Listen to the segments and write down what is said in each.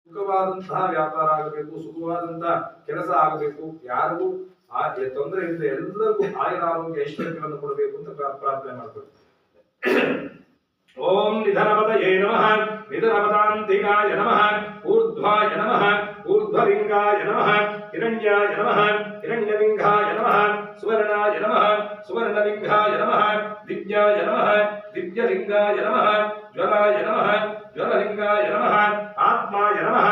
ಸುಖವಾದಂತಹ ವ್ಯಾಪಾರ ಆಗಬೇಕು, ಸುಖವಾದಂತಹ ಕೆಲಸ ಆಗಬೇಕು, ಯಾರಿಗೂ ಆ ತೊಂದರೆ ಇಲ್ಲದೆ ಎಲ್ಲರಿಗೂ ಆಯುರ ಆರೋಗ್ಯ ಐಶ್ವರ್ಯಗಳನ್ನು ಕೊಡಬೇಕು ಅಂತ ಪ್ರಾರ್ಥನೆ ಮಾಡ್ತಾರೆ. ಓಂ ನಿಧನಪತಯೇ ನಮಃ, ನಿಧನಪತಾಂತಿಕಾಯ ನಮಃ, ಊರ್ಧ್ವಾಯ ನಮಃ, ಊರ್ಧ್ವಲಿಂಗಾಯ ನಮಃ, ಹಿರಣ್ಯಾಯ ನಮಃ, ಹಿರಣ್ಯಲಿಂಗಾಯ ನಮಃ, ಸುವರ್ಣಾಯ ನಮಃ, ಸುವರ್ಣಲಿಂಗಾಯ ನಮಃ, ದಿವ್ಯಾಯ ನಮಃ, ದಿವ್ಯಲಿಂಗಾಯ ನಮಃ, ಜ್ವಲಾಯ ನಮಃ, ಜ್ವಲಲಿಂಗಾಯ ನಮಃ, ಆತ್ಮಾಯ ನಮಃ,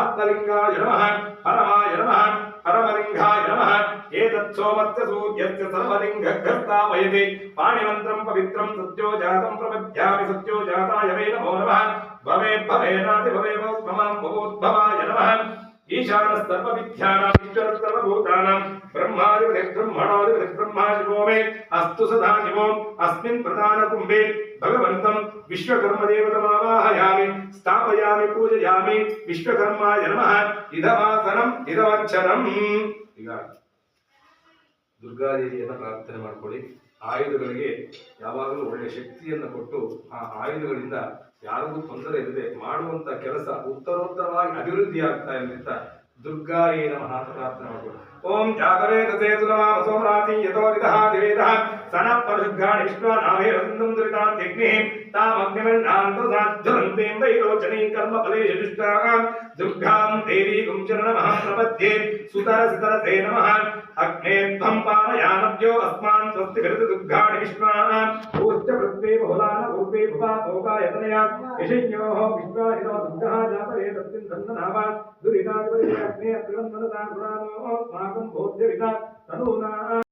ಆತ್ಮಲಿಂಗಾಯ ನಮಃ, ಪರಮಾಯ ನಮಃ, ಪರಮಲಿಂಗಾಯ ನಮಃ. ಏತತ್ ಸೋಮಸ್ಯ ಸೂರ್ಯಸ್ಯ ಸರ್ವಲಿಂಗಘರ್ತಾವಯತಿ ಪಾಣಿಮಂತ್ರಂ ಪವಿತ್ರಂ ಸತ್ಯೋ ಜಾತಂ ಪ್ರಪದ್ಯಾಮಿ ಸತ್ಯೋ ಜಾತಾಯ ವೈ ನಮೋ ನಮಃ. ಭವೇ ಭವೇನಾತಿ ಭವೇವ ಮಮಾಂ ಭವೋದ್ಭವಾಯ ನಮಃ. ಈಶಾನ ಸರ್ವವಿದ್ಯಾನಾಂ ಈಶ್ವರ ಸರ್ವಭೂತಾನಾಂ ಬ್ರಹ್ಮಾದಿಪತಿಃ ಬ್ರಹ್ಮಣೋದಿಪತಿಃ ಬ್ರಹ್ಮಾ ಶಿವೋ ಮೇ ಅಸ್ತು ಸದಾ ಶಿವೋ ಅಸ್ಮಿನ್ ಪ್ರಧಾನ ಕುಂಭೆ ಭಗವಂತಂ ವಿಶ್ವಕರ್ಮದೇವತಮಾವಾಹಯಾಮಿ ಸ್ಥಾಪಯಾಮಿ ಪೂಜಯಾಮಿ ವಿಶ್ವಕರ್ಮಾಯ ನಮಃ. ಇದವಾಸನಂ ಇದವಚ್ಚನಂ. ಈಗ ದುರ್ಗಾದೇವಿಯನ್ನು ಪ್ರಾರ್ಥನೆ ಮಾಡಿಕೊಳ್ಳಿ. ಆಯುಧಗಳಿಗೆ ಯಾವಾಗಲೂ ಒಳ್ಳೆಯ ಶಕ್ತಿಯನ್ನು ಕೊಟ್ಟು ಆ ಆಯುಧಗಳಿಂದ ಯಾರಿಗೂ ತೊಂದರೆ ಇಲ್ಲದೆ ಮಾಡುವಂತ ಕೆಲಸ ಉತ್ತರೋತ್ತರವಾಗಿ ಅಭಿವೃದ್ಧಿ ಆಗ್ತಾ ಇದೆ ಅಂತ ದುರ್ಗಾಯೇ ನಮಃ ಅಂತ ಪ್ರಾರ್ಥನೆ ಮಾಡಿಕೊಳ್ಳಿ. ಓಂ ಜಾತವೇದಸೇ ಸುನಮಾಮ ಸೋಮರಾತಿ ಯತೋ ನಿಧಃ ದಿವೇದಃ ಸಣ ಪರಶುದ್ಧಾಣಿ ವಿಶ್ವನಾಮೇ ವಸಂತಂ ದುರಿತಾಂತ್ಯಗ್ನಿಃ ತಾಮಗ್ನಿಮನ್ನಾಂತಸಾಧ್ವರಂತೀಂ ವೈರೋಚನೀ ಕರ್ಮಫಲೇಷು ದುಷ್ಟಾಂ ದುರ್ಗಾಂ ದೇವೀಗುಂ ಚರಣಮಹಂ ಪ್ರಪದ್ಯೆ ಸುತರಸಿತರಸೇ ನಮಃ. ಅಗ್ನೇಧ್ವಂ ಪಾನಯಾನಭ್ಯೋ ಅಸ್ಮಾನ್ ಸ್ವಸ್ತಿ ವಿರತ ದುರ್ಗಾಣಿ ವಿಶ್ವಾನಾಂ ಊಶ್ಚ ಪೃಥ್ವೀ ಬಹುಲಾನ ಊರ್ವೇ ಭುವಾತೋಕಾಯತನಯಾ ಯಶಯ್ಯೋಃ ವಿಶ್ವಾಹಿನೋ ದುರ್ಗಃ ಜಾತವೇದಸ್ಮಿನ್ ಧನ್ವನಾಮ ದುರಿತಾಧಿಪತಿ ಅಗ್ನೇ ಅತ್ರಿವನ್ಮನಸಾಂ ಗುಣಾಮೋ ಸ್ಮಾಕಂ ಭೋಜ್ಯವಿದ ತನೂನಾ